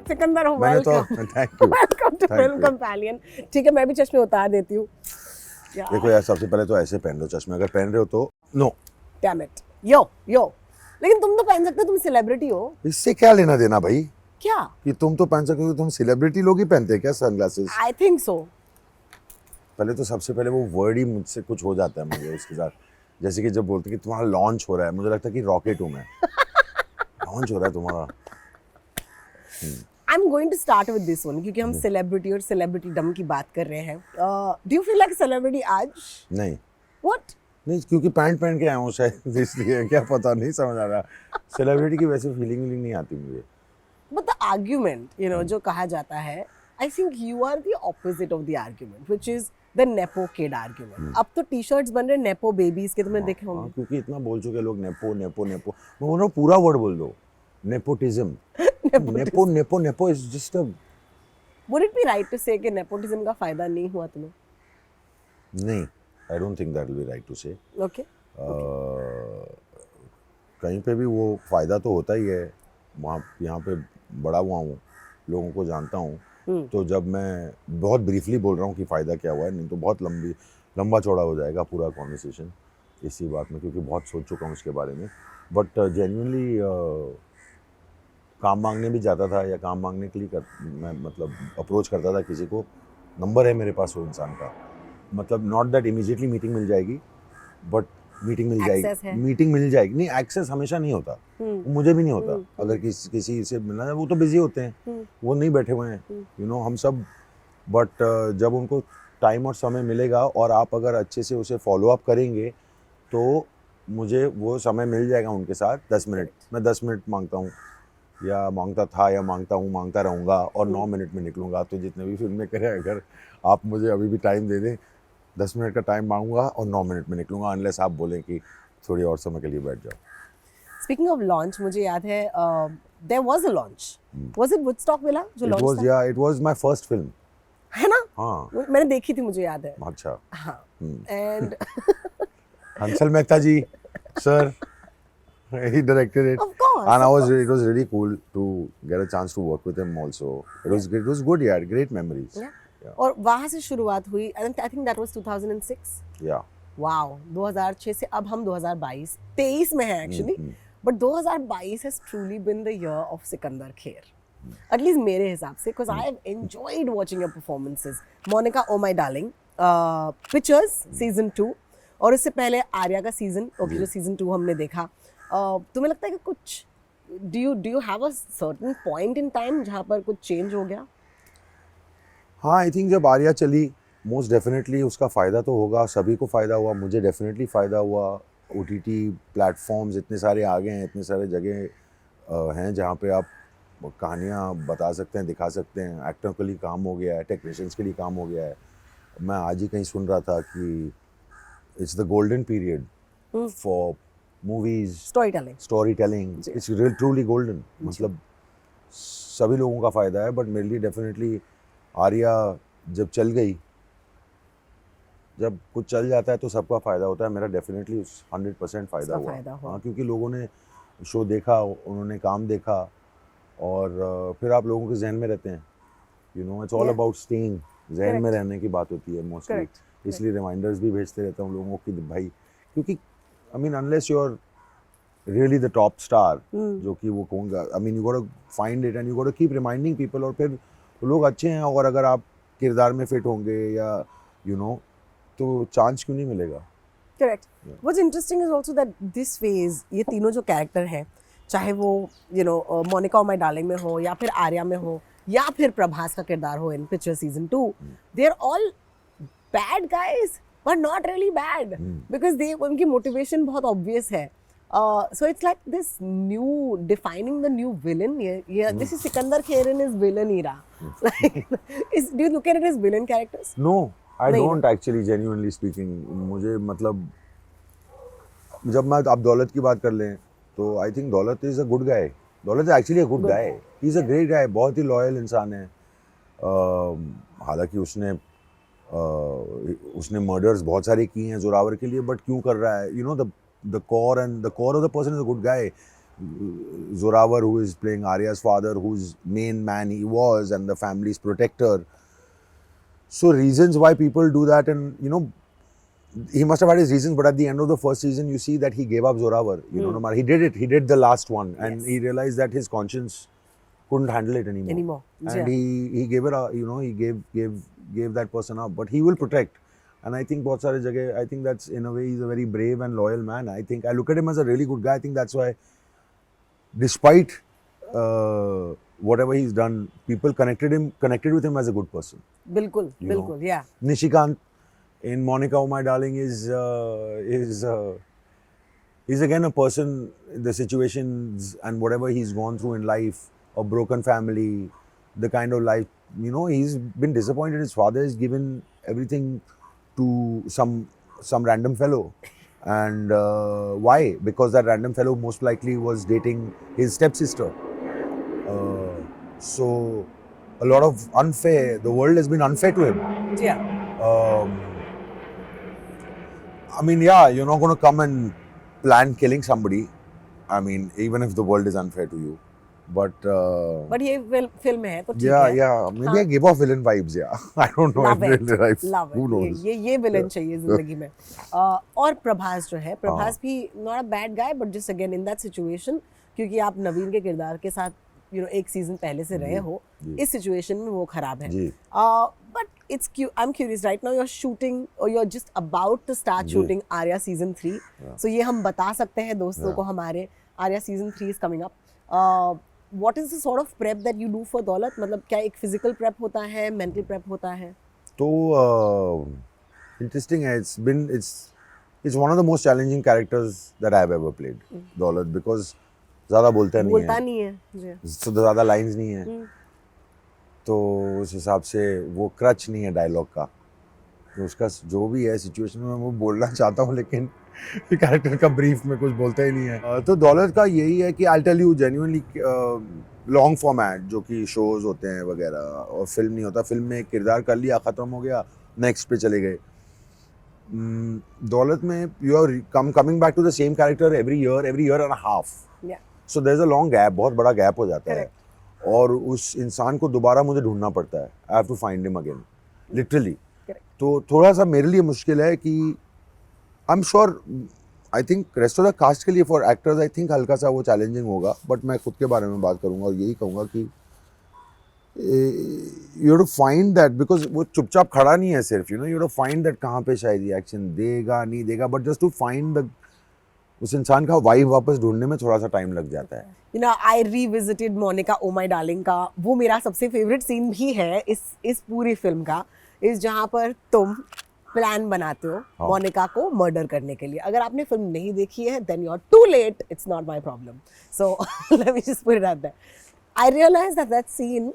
सिकंदर हो, मैंने तो thank you welcome to film companion. ठीक है, मैं भी चश्मे उतार देती हूँ। देखो यार, सबसे पहले तो ऐसे पहन लो चश्मे, अगर पहन रहे हो तो नो। डैम इट, यो यो। लेकिन तुम तो पहन सकते हो, तुम सेलिब्रिटी हो। इससे क्या लेना देना भाई क्या? कि तुम तो पहन सकते हो, तुम सेलिब्रिटी लोग ही पहनते हैं क्या सनग्लासेस? I think so. पहले तो सबसे पहले वो वर्ड ही मुझसे कुछ हो जाता है मुझे उसके साथ। जैसे कि जब बोलते हैं कि तुम्हारा लॉन्च हो रहा है, मुझे लगता है कि रॉकेट हूँ मैं। लॉन्च हो रहा है तुम्हारा। I am going to start with this one, क्योंकि हम सेलिब्रिटी और सेलिब्रिटी डम की बात कर रहे हैं। Do you feel like celebrity आज? नहीं व्हाट? नहीं, क्योंकि पैंट पहन के आया हूँ शायद, इसलिए क्या पता, नहीं समझ आ रहा। सेलिब्रिटी की वैसे फीलिंग नहीं आती मुझे। But the argument, you know, जो कहा जाता है, I think you are the opposite of the argument, which is the nepo kid argument. अब तो टी शर्ट्स बन रहे नेपो बेबीज के, तुमने देखे होंगे। क्योंकि इतना बोल चुके लोग, नेपो नेपो नेपो। मैं बोल रहा हूँ पूरा वर्ड बोल दो, nepotism. Nepo nepo nepo is just a. Would it be right to say कि नेपोटिज्म का फायदा नहीं हुआ तुम्हें? नहीं, I don't think that will be right to say. Okay. कहीं पे भी वो फ़ायदा तो होता ही है। वहाँ यहाँ पे बड़ा हुआ हूँ, लोगों को जानता हूँ, तो जब मैं बहुत ब्रीफली बोल रहा हूँ कि फ़ायदा क्या हुआ है, नहीं तो बहुत लंबा चौड़ा हो जाएगा पूरा कॉन्वर्सेशन इसी बात में, क्योंकि बहुत सोच चुका हूँ इसके बारे में। बट जेन्युइनली काम मांगने भी जाता था, या काम मांगने के लिए मैं मतलब अप्रोच करता था किसी को, नंबर है मेरे पास वो इंसान का, मतलब नॉट दैट इमीडिएटली मीटिंग मिल जाएगी, बट मीटिंग मिल जाएगी, मीटिंग मिल जाएगी। नहीं, एक्सेस हमेशा नहीं होता, मुझे भी नहीं होता। अगर किसी से मिलना है, वो तो बिजी होते हैं, वो नहीं बैठे हुए हैं, यू नो, हम सब। बट जब उनको टाइम और समय मिलेगा और आप अगर अच्छे से उसे फॉलो अप करेंगे, तो मुझे वो समय मिल जाएगा उनके साथ। 10 मिनट, मैं 10 मिनट मांगता हूँ, या मांगता था, या मांगता हूँ, मांगता रहूँगा, और 9 मिनट में निकलूँगा। तो जितने भी फिल्में करें, अगर आप मुझे अभी भी टाइम दे दें, 10 मिनट का टाइम मांगूंगा और 9 मिनट में निकलूंगा, अनलेस आप बोलें कि थोड़ी और समय के लिए बैठ जाओ। स्पीकिंग ऑफ लॉन्च, मुझे याद है there was a launch, was it Woodstock villa जो लॉन्च था? It was my first film, है ना? हाँ, मैंने देखी थी, मुझे याद है। अच्छा, हाँ। And Hansal Mehta ji sir, he directed it, of course, and of course. it was really cool to get a chance to work with him also. It was good, yeah, great memories. Yeah. और वहाँ से शुरुआत हुई, I think that was 2006. Yeah. Wow, 2006 से अब हम 23 में हैं actually, but 2022 has truly been the year of Sikandar Kher, at least मेरे हिसाब से, because I have enjoyed watching your performances. Monica oh my darling, pictures season 2, और इससे पहले आर्या का सीजन, जो सीजन 2 हमने देखा। तुम्हें लगता है कि कुछ do you have a certain point in time जहाँ पर कुछ चेंज हो गया? हाँ, आई थिंक जब आर्या चली, मोस्ट डेफिनेटली उसका फ़ायदा तो होगा, सभी को फ़ायदा हुआ, मुझे डेफिनेटली फ़ायदा हुआ। OTT प्लेटफॉर्म्स इतने सारे आ गए हैं, इतने सारे जगह हैं जहाँ पे आप कहानियाँ बता सकते हैं, दिखा सकते हैं। एक्टर के लिए काम हो गया है, टेक्नीशियंस के लिए काम हो गया है। मैं आज ही कहीं सुन रहा था कि it's the golden period for movies, story telling, it's real truly golden. मतलब सभी लोगों का फ़ायदा है, बट मेरे लिए डेफिनेटली आर्या जब चल गई, जब कुछ चल जाता है तो सबका फ़ायदा होता है। मेरा डेफिनेटली 100% फ़ायदा हुआ। हाँ, क्योंकि लोगों ने शो देखा, उन्होंने काम देखा, और फिर आप लोगों के जहन में रहते हैं। You know, it's all about staying, जहन में रहने की बात होती है मोस्टली। इसलिए रिमाइंडर्स भी भेजते रहता हूँ लोगों की भाई, क्योंकि I mean unless you are really the top star, जो कि वो कहूँगा, I mean you got to find it and you got to keep reminding people, और फिर लोग अच्छे हैं, और अगर आप किरदार में फिट होंगे या यू नो, तो चांस क्यों नहीं मिलेगा। Correct. What's interesting is also that this phase, ये तीनों जो कैरेक्टर हैं, चाहे वो you know Monica oh my darling में हो, या फिर आर्या में हो, या फिर प्रभास का किरदार हो in picture season 2, they are all bad guys, but not really bad, because they, उनकी मोटिवेशन बहुत ऑब्वियस है। So it's like this new, defining the new villain. Yeah, this is Sikandar Kher in his villain era. Like, do you look at it as villain characters? No, I don't actually, genuinely speaking. मुझे मतलब जब मैं आप दौलत की बात कर लें, तो आई थिंक दौलत इज़ अ गुड गाय। दौलत is actually a good guy, he is a great guy, बहुत ही लॉयल इंसान है। हालांकि उसने मर्डर्स बहुत सारे किए हैं जोरावर के लिए, बट क्यों कर रहा है, you know, the core of the person is a good guy. Zorawar, who is playing Arya's father, whose main man he was, and the family's protector. So reasons why people do that, and he must have had his reasons, but at the end of the first season, you see that he gave up Zorawar. No matter, he did it. He did the last one, and he realized that his conscience couldn't handle it anymore. And he gave it. He gave that person up, but he will protect. And I think बहुत सारे जगह, I think that's in a way he's a very brave and loyal man. I think I look at him as a really good guy. I think that's why, despite whatever he's done, people connected with him as a good person. बिल्कुल, बिल्कुल, yeah. Nishikant in Monica, Oh My Darling is again a person, the situations and whatever he's gone through in life, a broken family, the kind of life, he's been disappointed. His father has given everything to some random fellow. And why? Because that random fellow most likely was dating his stepsister. So a lot of the world has been unfair to him. Yeah. I mean, yeah, you're not going to come and plan killing somebody. I mean, even if the world is unfair to you. But ये film है तो ठीक yeah, है. yeah, maybe I give off villain vibes, yeah. I don't know. Love it. Love it. Who knows? ये villain चाहिए जिंदगी में. और प्रभास जो है, प्रभास भी not a bad guy, but just again in that situation, क्योंकि आप नवीन के किरदार के साथ एक सीजन पहले से रहे हो, इस सिचुएशन में वो खराब है. But it's cute. I'm curious. Right now you're shooting, or you're just about to start shooting Arya season 3. So ये हम बता सकते हैं दोस्तों को हमारे, Arya season 3 is coming up. What is the sort of prep that you do for दौलत? मतलब क्या एक physical prep होता है, mental prep होता है? तो interesting है. It's one of the most challenging characters that I have ever played, दौलत, because ज़्यादा बोलता नहीं है, so ज़्यादा lines नहीं है, तो उस हिसाब से वो क्रच नहीं है डायलॉग का. तो उसका जो भी है सिचुएशन में वो बोलना चाहता हूँ, लेकिन कैरेक्टर का ब्रीफ में कुछ बोलता ही नहीं है. तो दौलत का यही है कि I tell you genuinely, long format जो कि शोज होते हैं वगैरह, और फिल्म नहीं होता. फिल्म में एक किरदार कर लिया, ख़त्म हो गया, नेक्स्ट पे चले गए. दौलत में you are coming back to the same character every year and half. So there is a long gap, बहुत बड़ा गैप हो जाता है, और उस इंसान को दोबारा मुझे ढूंढना पड़ता है. I have to find him again, literally. तो थोड़ा सा मेरे लिए मुश्किल है कि I am sure, I think rest of the cast के लिए, फॉर एक्टर्स आई थिंक हल्का सा वो चैलेंजिंग होगा. बट मैं खुद के बारे में बात करूंगा और यही कहूँगा कि you have to find that, because वो चुपचाप खड़ा नहीं है सिर्फ, you have to find that कहाँ पे शायद रिएक्शन देगा नहीं देगा, but just to find the उस इंसान का वाइब वापस ढूंढने में थोड़ा सा टाइम लग जाता है. आई revisited Monika oh my darling का, वो मेरा सबसे फेवरेट सीन भी है इस पूरी फिल्म का, इस जहाँ पर तुम प्लान बनाते हो मोनिका को मर्डर करने के लिए. अगर आपने फिल्म नहीं देखी है, then you are too late, it's not my problem. So let me just put it out there. I realized that scene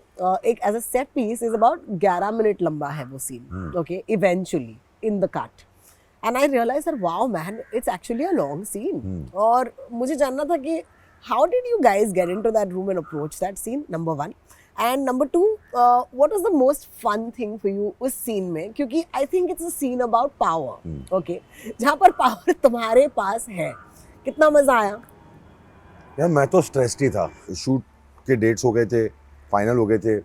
as a set piece is about 11 minute लंबा है वो scene, okay, eventually in the cut. And I realized that wow man, it's actually a long scene. और मुझे जानना था कि how did you guys get into that room and approach that scene, number one. And number two, what was the most fun thing for you उस scene में, क्योंकि I think it's a scene about power, okay, जहाँ पर power तुम्हारे पास है. कितना मजा आया? यार मैं तो स्ट्रेस्ड ही था. शूट के डेट्स हो गए थे, फाइनल हो गए थे.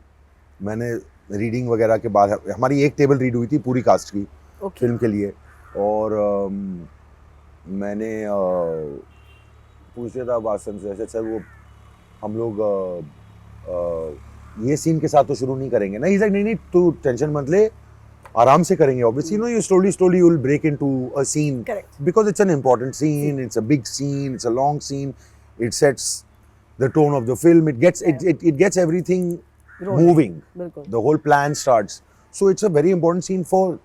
मैंने रीडिंग वगैरह के बाद, हमारी एक टेबल रीड हुई थी पूरी कास्ट की फिल्म के लिए, और मैंने पूछ लिया था वासन से, सर वो हम लोग ये सीन के साथ तो शुरू नहीं करेंगे ना. नहीं तू टेंशन मत ले, आराम से करेंगे. Obviously you slowly you will break into a scene. Correct. Because it's an important scene, it's a big scene, it's a long scene, it sets the tone of the film, it gets everything moving. The whole plan starts. So it's a very important scene for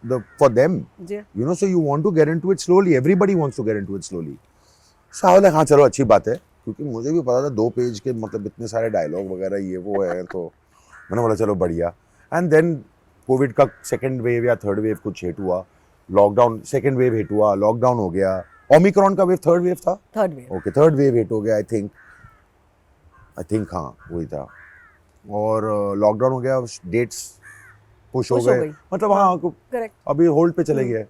them. Yeah. So you want to get into it slowly. Everybody wants to get into it slowly. So I was like, हाँ चलो अच्छी बात है, क्योंकि मुझे भी पता था 2 पेज के मतलब इतने सारे डायलॉग वगैरह ये वो है, तो मैंने बोला चलो बढ़िया. एंड देन कोविड का सेकेंड वेव या थर्ड वेव कुछ हिट हुआ, लॉकडाउन सेकेंड वेव हिट हुआ, लॉकडाउन हो गया, ओमिक्रॉन का वेव थर्ड वेव था, ओके थर्ड वेव हिट हो गया, आई थिंक हाँ वही था, और लॉकडाउन हो गया, डेट्स पुश हो गए, मतलब हाँ अभी होल्ड पे चले गए.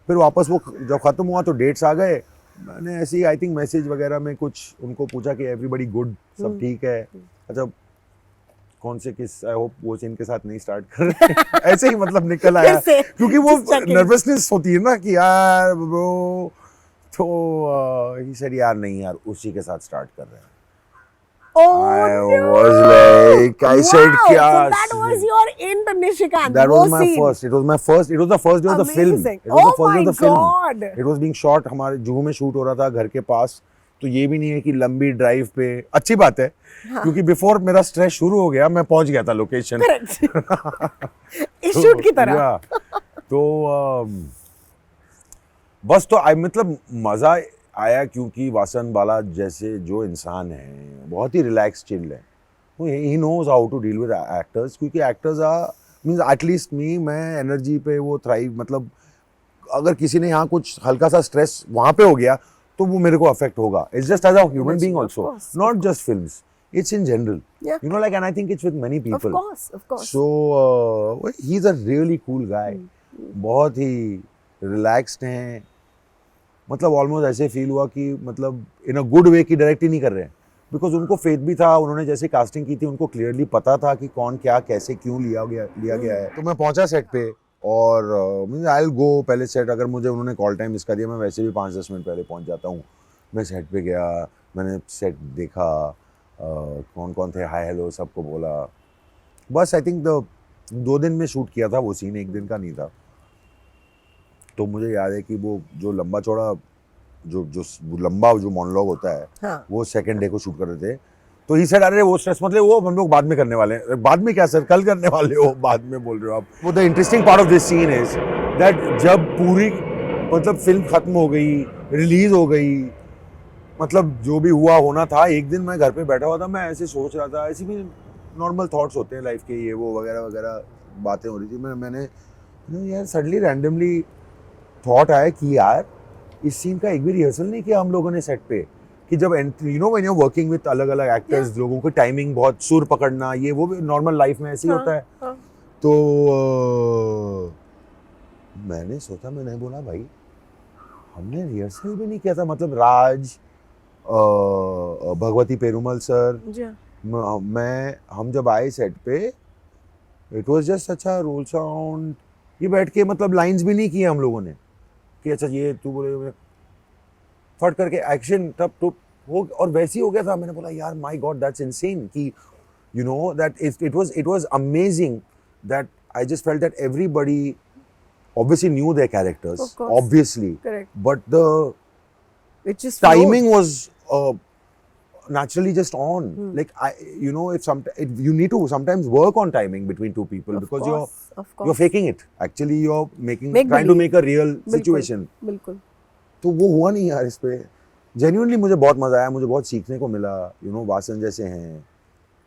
फिर वापस वो जब खत्म हुआ तो डेट्स आ गए, मैंने ऐसे ही आई थिंक मैसेज वगैरह में कुछ उनको पूछा कि एवरीबॉडी गुड, सब ठीक है। अच्छा कौन से किस, आई होप वो सीन के साथ नहीं स्टार्ट कर रहे ऐसे ही मतलब निकल आया कैसे? क्योंकि वो Just checking. नर्वसनेस होती है ना कि यार ब्रो, तो ही सेड यार नहीं यार उसी के साथ स्टार्ट कर रहे हैं। Oh I no! was like, I said, Wow, क्या? so that was your in to Nishikant. That वो was my scene. first. It was my first. It was the first day of the film. Amazing. It was Oh the first day of my the film. God. It was being shot हमारे जुहू में shoot हो रहा था घर के पास। तो ये भी नहीं है कि लंबी ड्राइव पे, अच्छी बात है क्योंकि बिफोर मेरा स्ट्रेस शुरू हो गया मैं पहुंच गया था लोकेशन। Correct. इस शूट की तरह। Yeah. तो बस तो आई मतलब मजा आया क्योंकि वासन बाला जैसे जो इंसान है बहुत ही रिलैक्स चिल है। He knows how to deal with actors क्योंकि actors are means at least me, मैं एनर्जी पे वो थ्राइव, मतलब अगर किसी ने यहाँ कुछ हल्का सा स्ट्रेस वहाँ पे हो गया तो वो मेरे को अफेक्ट होगा। It's just as a human being also, not just films, it's in general. Yeah. You know, like, and I think it's with many people. Of course. So he's a really cool guy. बहुत ही relaxed हैं, मतलब almost ऐसे feel हुआ कि मतलब इन a good way की direct ही नहीं कर रहे हैं बिकॉज उनको फेथ भी था, उन्होंने जैसे कास्टिंग की थी उनको क्लियरली पता था कि कौन क्या कैसे क्यों लिया गया है। तो मैं पहुंचा सेट पे और आई विल गो पहले सेट, अगर मुझे उन्होंने कॉल टाइम इसका दिया मैं वैसे भी 5-10 मिनट पहले पहुंच जाता हूँ। मैं सेट पे गया, मैंने सेट देखा, कौन कौन थे, हाय हेलो सबको बोला। बस आई थिंक 2 दिन में शूट किया था वो सीन, 1 दिन का नहीं था। तो मुझे याद है कि वो जो लंबा चौड़ा जो लंबा जो मोनोलॉग होता है, हाँ. वो सेकंड डे को शूट कर रहे थे। तो ही सेड अरे वो स्ट्रेस मतलब वो हम लोग बाद में करने वाले हैं। बाद में क्या सर, कल करने वाले हो, बाद में बोल रहे हो आप। वो the interesting part of this scene is that जब पूरी मतलब फिल्म खत्म हो गई, रिलीज हो गई, मतलब जो भी हुआ होना था, एक दिन मैं घर पे बैठा हुआ था, मैं ऐसे सोच रहा था, ऐसी भी नॉर्मल थॉट्स होते हैं लाइफ के, ये वो वगैरह वगैरह बातें हो रही थी। मैंने यार सडनली रैंडमली थॉट आया कि यार इस सीन का एक भी रिहर्सल नहीं किया हम लोगों ने सेट पे, कि जब you know when you are working with अलग अलग एक्टर्स, लोगों को टाइमिंग बहुत, सुर पकड़ना, ये वो भी नॉर्मल लाइफ में ऐसे ही होता है। तो मैंने सोचा, मैंने बोला भाई हमने रिहर्सल भी नहीं किया था, मतलब राज, भगवती पेरुमल सर, हम जब आए सेट पे, इट वाज जस्ट अच्छा रोल साउंड, ये बैठ के मतलब लाइंस भी नहीं किए हम लोगों ने कि अच्छा ये तू बोले फट करके एक्शन तब तो वो, और वैसे ही हो गया था। मैंने बोला यार माय गॉड दैट्स इनसेन कि you know that it was amazing that I just felt that everybody obviously knew their characters, obviously. Correct. But the timing was naturally just on. Like you know, you need to sometimes work on timing between two people, because you're faking it. Actually, you're trying to make a real situation. बिल्कुल। तो वो हुआ नहीं यार इस पे। Genuinely मुझे बहुत मजा आया, मुझे बहुत सीखने को मिला। You know, वासन जैसे हैं।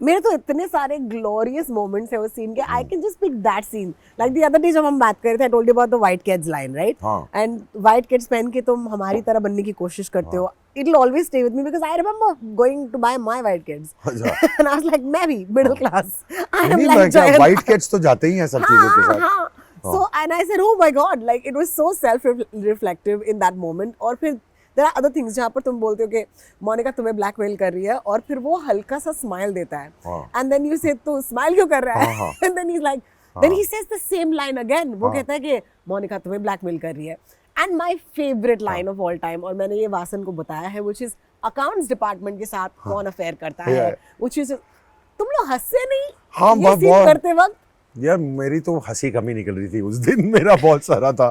मेरे तो इतने सारे ग्लोरियस मोमेंट्स है उस सीन के, I can just pick that scene. Like the other day जब हम बात कर रहे थे, I told you about the white kids line, right? And white kids पहन के तुम हमारी तरह बनने की कोशिश करते हो। It will always stay with me because I remember going to buy my white kids and I was like मैं भी middle class, I am like white kids तो जाते ही हैं सब चीजों के साथ। So and I said, oh my God, like it was so self-reflective in that moment. और फिर there are other things जहाँ पर तुम बोलते हो कि मोनिका तुम्हें ब्लैकमेल कर रही है, और फिर वो हल्का सा स्माइल देता है, and then you say तो स्माइल क्यों कर रहा है, and then he's like, then he says the same line again. वो कहता है कि मोनिका तुम्हें ब्लैकमेल कर रही है। And my favorite line of all time, और मैंने ये वासन को बताया है, which is अकाउंट्स डिपार्टमेंट के साथ कौन अफेयर करता है, which is तुम लोग हंसे नहीं ये सीन करते वक्त? यार मेरी तो हंसी कम ही निकल रही थी उस दिन, मेरा बहुत सारा था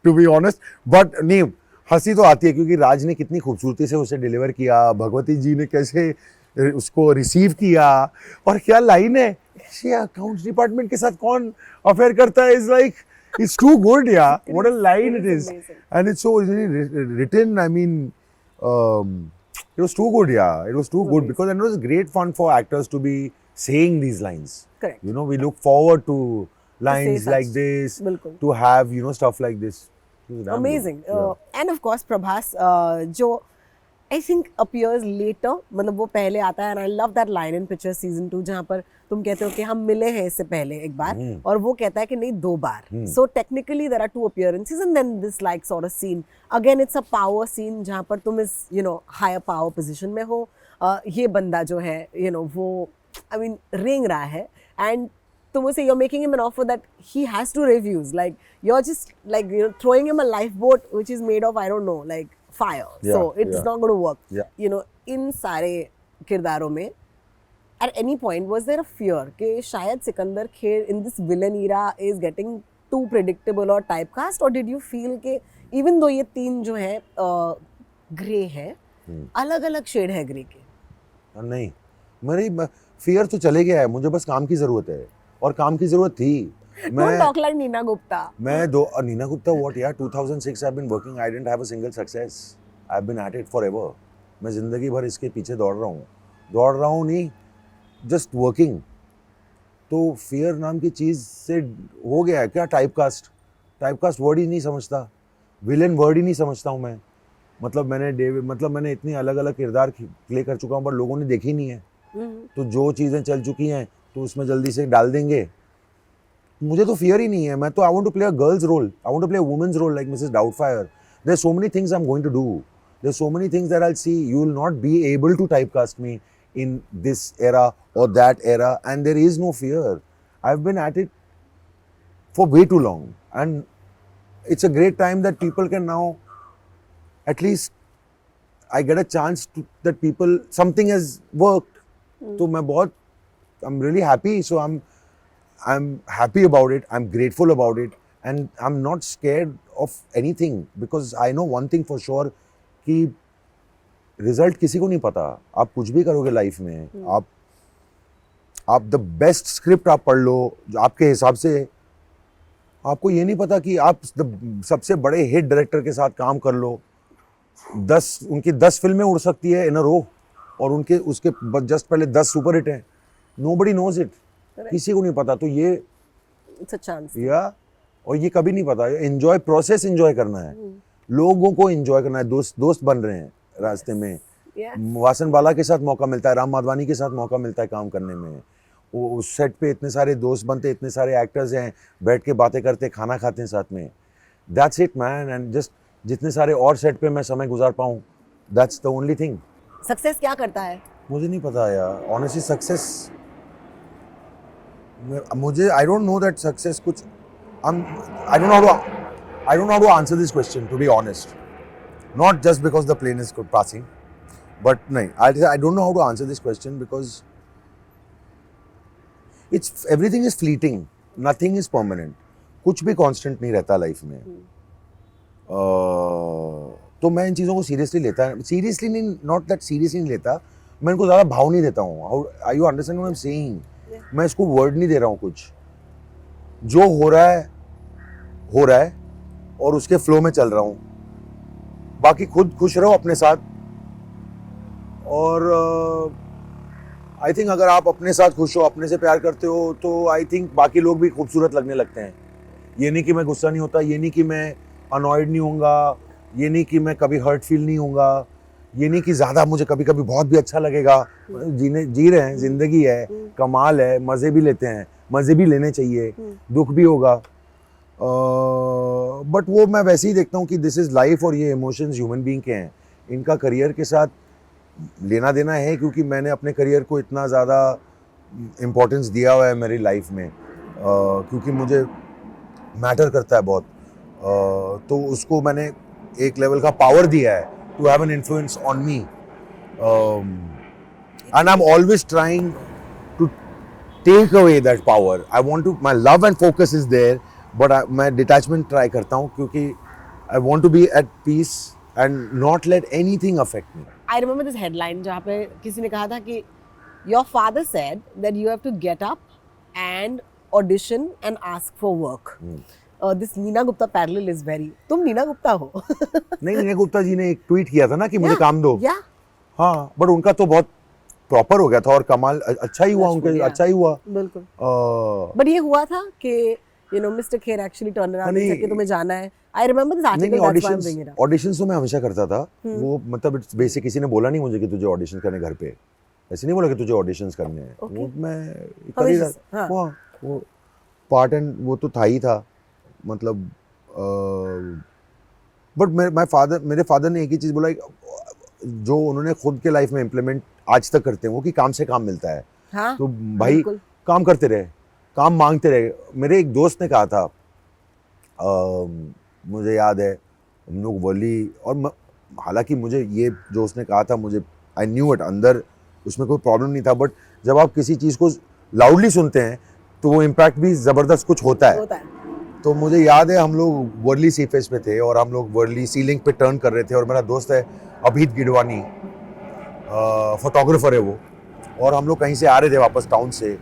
टू बी ऑनेस्ट। बट नहीं, हंसी तो आती है क्योंकि राज ने कितनी खूबसूरती से उसे डिलीवर किया, भगवती जी ने कैसे उसको रिसीव किया, और क्या लाइन है, अकाउंट्स डिपार्टमेंट के साथ कौन अफेयर करता है, is like it's too good या what a line it is, and it's so written, I mean it was too good, yeah, it was too good, because it was great fun for actors to be saying these lines. Correct. You know, we look forward to lines like this, to have, you know, stuff like this. Amazing. And of course Prabhas, जो I think appears later, मतलब वो पहले आता है, and I love that line in Picture season 2 जहाँ पर तुम कहते हो कि हम मिले हैं इससे पहले एक बार और वो कहता है कि नहीं 2 बार. So technically there are 2 appearances and then this like sort of scene. Again it's a power scene जहाँ पर तुम इस higher power position में हो. ये बंदा जो है वो I mean रेंग रहा है and तुम उसे you're making him an offer that he has to refuse. Like you're just like throwing him a lifeboat which is made of I don't know like fire. So it's not going to work. Yeah. इन सारे किरदारों में at any point was there a fear कि शायद Sikandar Kher in this villain era is getting too predictable or typecast, or did you feel कि even though ये 3 जो है grey है, अलग अलग शेड है ग्रे के? नहीं, मेरी फियर तो चले गया है, मुझे बस काम की जरूरत है और काम की जरूरत थी. Don't talk like Neena Gupta. Neena Gupta what यार 2006 I've been working, I didn't have a single success. I've been at it forever. मैं जिंदगी भर इसके पीछे दौड़ रहा हूँ नहीं, just working. तो फियर नाम की चीज से हो गया है क्या? टाइपकास्ट वर्ड ही नहीं समझता, विलेन वर्ड ही नहीं समझता हूँ मैं. मतलब मैंने इतनी अलग अलग किरदार प्ले कर चुका हूँ पर लोगों ने देखी नहीं है. तो जो चीजें चल चुकी हैं तो उसमें जल्दी से डाल देंगे. मुझे तो फियर ही नहीं है. मैं तो I want to play a girl's role, I want to play a women's role like Mrs Doubtfire. There are so many things I am going to do. There are so many things that I will see. You will not be able to typecast me in this era or that era, and there is no fear. I've been at it for way too long and it's a great time that people can now at least I get a chance to that people something has worked. So I'm really happy, so I'm happy about it, I'm grateful about it, and I'm not scared of anything because I know one thing for sure कि result किसी को नहीं पता. आप कुछ भी करोगे life में, आप द बेस्ट स्क्रिप्ट आप पढ़ लो आपके हिसाब से, आपको ये नहीं पता कि आप सबसे बड़े हिट डायरेक्टर के साथ काम कर लो, उनकी 10 फिल्में उड़ सकती है इन अ रो और उसके जस्ट पहले 10 सुपर हिट हैं. नोबडी नोज इट, किसी को नहीं पता. तो ये इट्स अ चांस और ये कभी नहीं पता. एंजॉय प्रोसेस, एंजॉय करना है, लोगों को एंजॉय करना है. दोस्त बन रहे हैं रास्ते में. वासन बाला के साथ मौका मिलता है, राम माधवानी के साथ मौका मिलता है काम करने में. वो उस सेट पे इतने सारे दोस्त बनते, इतने सारे एक्टर्स हैं, बैठ के बातें करते, खाना खाते हैं साथ में. That's it man. And just जितने सारे और सेट पे मैं समय गुजार पाऊँ, that's the only thing. Success क्या करता है मुझे नहीं पता यार, ऑनेस्टली. सक्सेस मुझे I don't know that success कुछ. I don't know how to answer this question, to be honest. Not just because the plane is passing, but I don't know how to answer this question because everything is fleeting, nothing is permanent. कुछ भी constant नहीं रहता life में. तो मैं इन चीज़ों को seriously नहीं, not that seriously नहीं लेता. मैं इनको ज़्यादा भाव नहीं देता हूँ. Are you understand what I'm saying? मैं इसको वर्ड नहीं दे रहा हूँ. कुछ जो हो रहा है और उसके फ्लो में चल रहा हूँ. बाकी खुद खुश रहो अपने साथ. और आई थिंक अगर आप अपने साथ खुश हो, अपने से प्यार करते हो, तो आई थिंक बाकी लोग भी खूबसूरत लगने लगते हैं. ये नहीं कि मैं गुस्सा नहीं होता, ये नहीं कि मैं अनॉयड नहीं होऊंगा, ये नहीं कि मैं कभी हर्ट फील नहीं होऊंगा, ये नहीं कि ज़्यादा मुझे कभी कभी बहुत भी अच्छा लगेगा. जी रहे हैं, जिंदगी है, कमाल है, मज़े भी लेते हैं, मज़े भी लेने चाहिए, दुख भी होगा. बट वो मैं वैसे ही देखता हूँ कि दिस इज़ लाइफ और ये इमोशंस ह्यूमन बीइंग के हैं. इनका करियर के साथ लेना देना है क्योंकि मैंने अपने करियर को इतना ज़्यादा इम्पोर्टेंस दिया हुआ है मेरी लाइफ में, क्योंकि मुझे मैटर करता है बहुत. तो उसको मैंने एक लेवल का पावर दिया है to have an influence on me. And I am always trying to take away that power. I want to, my love and focus is there, but मैं डिटैचमेंट ट्राई करता हूँ क्योंकि I want to be at peace and not let anything affect me. I remember this headline जहाँ पे किसी ने कहा था कि your father said that you have to get up and audition and ask for work. This Neena Gupta parallel is very. तुम नीना गुप्ता हो. नहीं, नीना गुप्ता जी ने एक ट्वीट किया था ना कि मुझे काम दो. हाँ, बट उनका तो बहुत प्रॉपर हो गया था और कमाल अच्छा ही हुआ. उनके अच्छा ही हुआ बिल्कुल. बट ये हुआ था कि you know Mr. Kher actually turned around and नहीं, said कि तुम्हें जाना है. I remember this नहीं article. नहीं That's why I'm bringing it up. Auditions तो मैं हमेशा करता था. वो मतलब इट्स बेसिक, किसी ने बोला नहीं मुझे कि तुझे ऑडिशन करने घर पे, ऐसे नहीं बोला कि तुझे ऑडिशंस करने हैं. वो मैं कर ही रहा. हाँ. वो पार्ट एंड वो तो था ही था. मतलब बट मेरे फादर ने एक ही चीज़ बोला, जो उन्होंने खुद के लाइफ में इम्प्लीमेंट आज तक करते हैं, वो कि काम से काम मिलता है. हाँ, तो भाई काम करते रहे, काम मांगते रहे. मेरे एक दोस्त ने कहा था, मुझे याद है हम लोग वर्ली, और हालांकि मुझे ये जो उसने कहा था, मुझे आई न्यू इट, अंदर उसमें कोई प्रॉब्लम नहीं था, बट जब आप किसी चीज़ को लाउडली सुनते हैं तो वो इम्पैक्ट भी ज़बरदस्त कुछ होता है. तो मुझे याद है हम लोग वर्ली सी फेस पे थे और हम लोग वर्ली सीलिंग पे टर्न कर रहे थे, और मेरा दोस्त है अभित गिडवानी, फोटोग्राफर है वो, और हम लोग कहीं से आ रहे थे वापस टाउन से,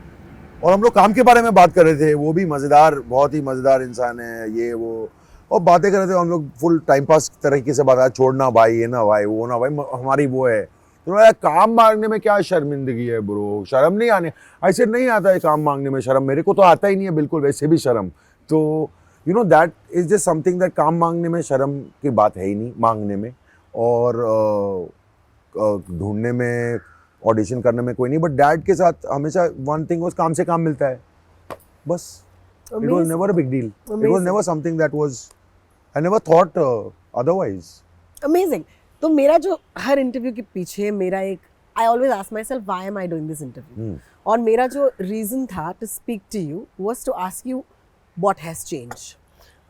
और हम लोग काम के बारे में बात कर रहे थे. वो भी मज़ेदार, बहुत ही मज़ेदार इंसान है ये वो, और बातें कर रहे थे हम लोग फुल टाइम पास तरीके से. बात छोड़ना भाई, ये ना भाई, वो ना भाई, हमारी वो है. तो यार काम मांगने में क्या शर्मिंदगी है ब्रो, शर्म नहीं आने, ऐसे नहीं आता है काम मांगने में शर्म. मेरे को तो आता ही नहीं है बिल्कुल, वैसे भी शर्म. तो you know that is just something that, काम मांगने में शर्म की बात है ही नहीं, मांगने में और ढूंढने में, ऑडिशन करने में कोई नहीं. बट डैड के साथ हमेशा वन थिंग वाज, काम से काम मिलता है बस. It was never a big deal. It was never something that was, I never thought otherwise. Amazing. तो मेरा जो हर इंटरव्यू के पीछे मेरा एक, I always ask myself why am I doing this interview, और मेरा जो रीजन था to speak to you was to ask you what has changed.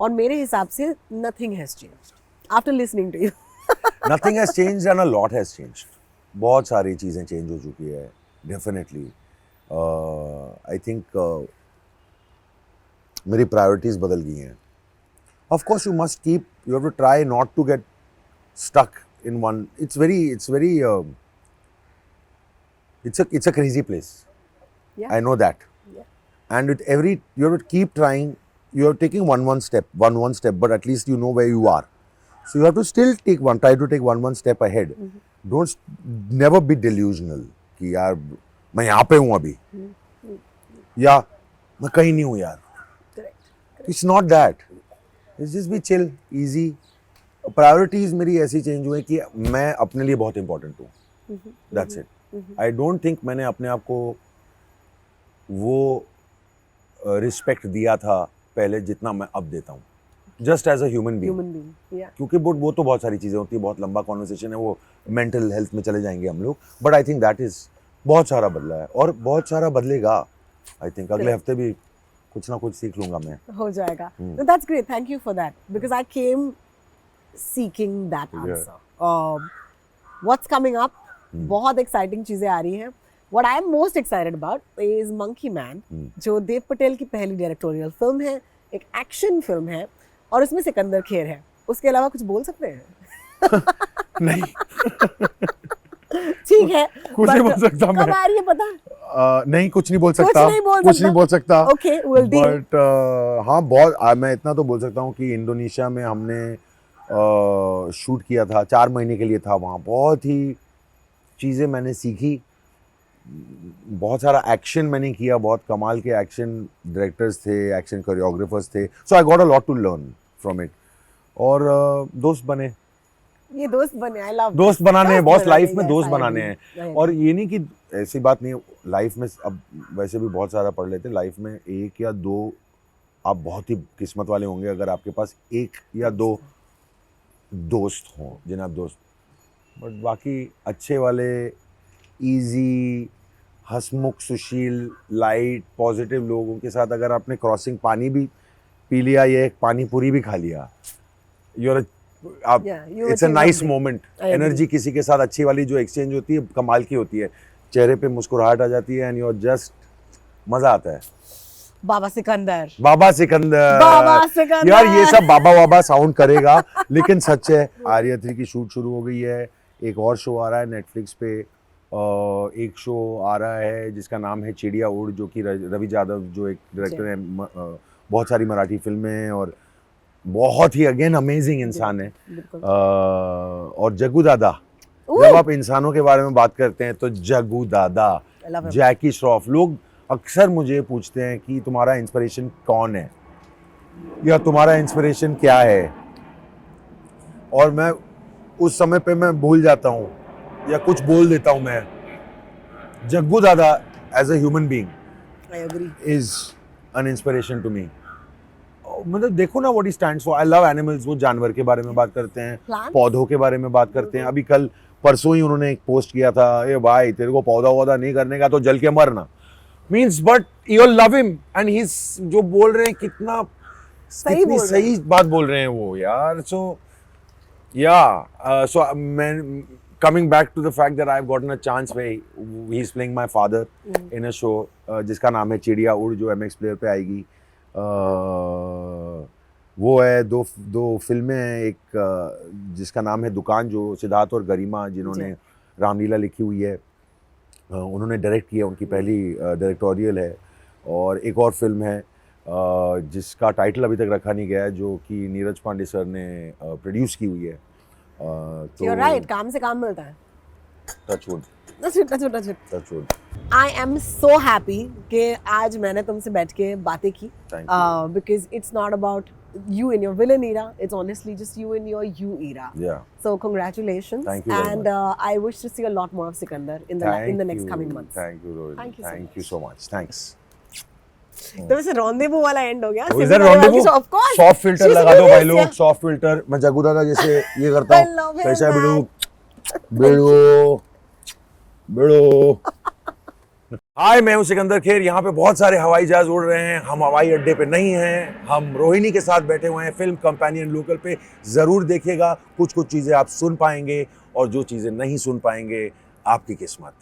और मेरे हिसाब से nothing has changed after listening to you. Nothing has changed and a lot has changed. बहुत सारी चीज़ें चेंज हो चुकी है डेफिनेटली. आई थिंक मेरी प्रायोरिटीज़ बदल गई हैं. Of course you must keep, you have to try not to get stuck in one. It's a crazy place. Yeah. I know that. Yeah. And with every, you have to keep trying. You are taking one step, but at least you know where you are. So you have to still try to take one step ahead. Don't never be delusional कि यार मैं यहाँ पे हूँ अभी, या मैं कहीं नहीं हूँ यार. Correct. It's not that. It's just be chill, easy. Priorities मेरी ऐसी चेंज हुई कि मैं अपने लिए बहुत इंपॉर्टेंट हूँ. That's it. I don't think मैंने अपने आप को वो रिस्पेक्ट दिया था पहले जितना मैं अब देता हूँ, just as a human being. क्योंकि वो तो बहुत सारी चीज़ें होती है, बहुत लंबा कॉन्वर्सेशन है, वो मेंटल हेल्थ में चले जाएंगे हम लोग. But I think that is बहुत सारा बदला है और बहुत सारा बदलेगा. आई थिंक अगले हफ्ते भी कुछ ना कुछ सीख लूंगा मैं. हो जाएगा. That's great. Thank you for that because I came seeking that answer. What's coming up? बहुत exciting चीजें आ रही हैं. What I am most excited about is Monkey Man, जो देव पटेल की पहली डायरेक्टोरियल फिल्म है, एक एक्शन फिल्म है, और उसमें सिकंदर खेर है. उसके अलावा कुछ बोल सकते हैं? नहीं. ठीक है. कुछ नहीं बोल सकता मैं. कब आ रही है पता? नहीं, कुछ नहीं बोल सकता. कुछ नहीं बोल सकता. Okay, we'll deal. But हाँ, बहुत मैं इतना तो बोल सकता हूँ कि इंडोनेशिया में हमने शूट किया था, 4 महीने के लिए था वहाँ. बहुत ही चीज़ें मैंने सीखी, बहुत सारा एक्शन मैंने किया, बहुत कमाल के एक्शन डायरेक्टर्स थे, एक्शन कोरियोग्राफर्स थे. So I got a lot to learn from it. और दोस्त बने. ये दोस्त बने. आई लव दोस्त बनाने हैं बॉस, लाइफ में दोस्त बनाने हैं. और ये नहीं कि ऐसी बात नहीं, लाइफ में अब वैसे भी बहुत सारा पढ़ लेते. लाइफ में 1 या 2 आप बहुत ही किस्मत वाले होंगे अगर आपके पास 1 या 2 दोस्त हों जिन्हें आप दोस्त. बट बाकी अच्छे वाले, इजी, हंसमुख, सुशील, लाइट, पॉजिटिव लोगों के साथ अगर आपने क्रॉसिंग पानी भी पी लिया या एक पानी पूरी भी खा लिया, it's a nice moment. Energy किसी के साथ अच्छी वाली जो एक्सचेंज होती है कमाल की होती है. चेहरे पे मुस्कुराहट आ जाती है एंड यू आर जस्ट, मजा आता है. बाबा सिकंदर. यार ये सब बाबा साउंड करेगा लेकिन सच है. आर्या 3 की शूट शुरू हो गई है. एक और शो आ रहा है नेटफ्लिक्स पे. एक शो आ रहा है जिसका नाम है चिड़िया उड़, जो कि रवि यादव जो एक डायरेक्टर है, बहुत सारी मराठी फिल्में और बहुत ही अगेन अमेजिंग इंसान है. और जग्गू दादा, जब आप इंसानों के बारे में बात करते हैं तो जग्गू दादा, जैकी श्रॉफ. लोग अक्सर मुझे पूछते हैं कि तुम्हारा इंस्पिरेशन कौन है. या तुम्हारा इंस्पिरेशन क्या है, और मैं उस समय पे मैं भूल जाता हूँ या कुछ बोल देता हूँ मैं, Jaggu Dada as a human being I agree. Is an inspiration to me. मतलब देखो ना what he stands for. I love animals. वो जानवर के बारे में बात करते हैं, Plants? पौधों के बारे में बात करते हैं। अभी कल परसों ही उन्होंने एक पोस्ट किया था, ए भाई तेरे को पौधा वौधा नहीं करने का तो जल के मरना। Means but you love him and he जो बोल रहे हैं कितना कितनी सही बात बोल रहे हैं वो यार। सो या सो मैं coming back to the fact that I've gotten a chance where he's playing my father in a show जिसका नाम है चिड़िया उड़, जो MX Player पे आएगी। वो है दो फिल्में हैं, एक जिसका नाम है दुकान, जो सिद्धार्थ और गरिमा जिन्होंने रामलीला लिखी हुई है, उन्होंने डायरेक्ट किया, उनकी पहली डायरेक्टोरियल है। और एक और फिल्म है जिसका टाइटल अभी तक रखा नहीं गया है, जो कि नीरज पांडे सर ने प्रोड्यूस की हुई है। तो You're right, काम से काम मिलता है। Touchwood touchwood. I am so happy कि आज मैंने तुमसे बैठ के बातें की, because it's not about you in your villain era, it's honestly just you in your you era. Yeah. So congratulations. Thank you very and I wish to see a lot more of Sikandar in the next coming months. Thank you, Rohini. Thank you so much. Thanks. तो वैसे rendezvous वाला and हो गया। तो इधर rendezvous, soft filter लगा दो भाई लोग, सॉफ्ट फिल्टर। मैं जग्गू दादा जैसे ये करता हूँ, कैसा है बिड़ू बिड़ू। हाय, मैं हूँ सिकंदर खेर। यहाँ पे बहुत सारे हवाई जहाज उड़ रहे हैं, हम हवाई अड्डे पे नहीं हैं, हम रोहिणी के साथ बैठे हुए हैं फिल्म कंपेनियन लोकल पे। जरूर देखिएगा, कुछ चीजें आप सुन पाएंगे और जो चीजें नहीं सुन पाएंगे आपकी किस्मत।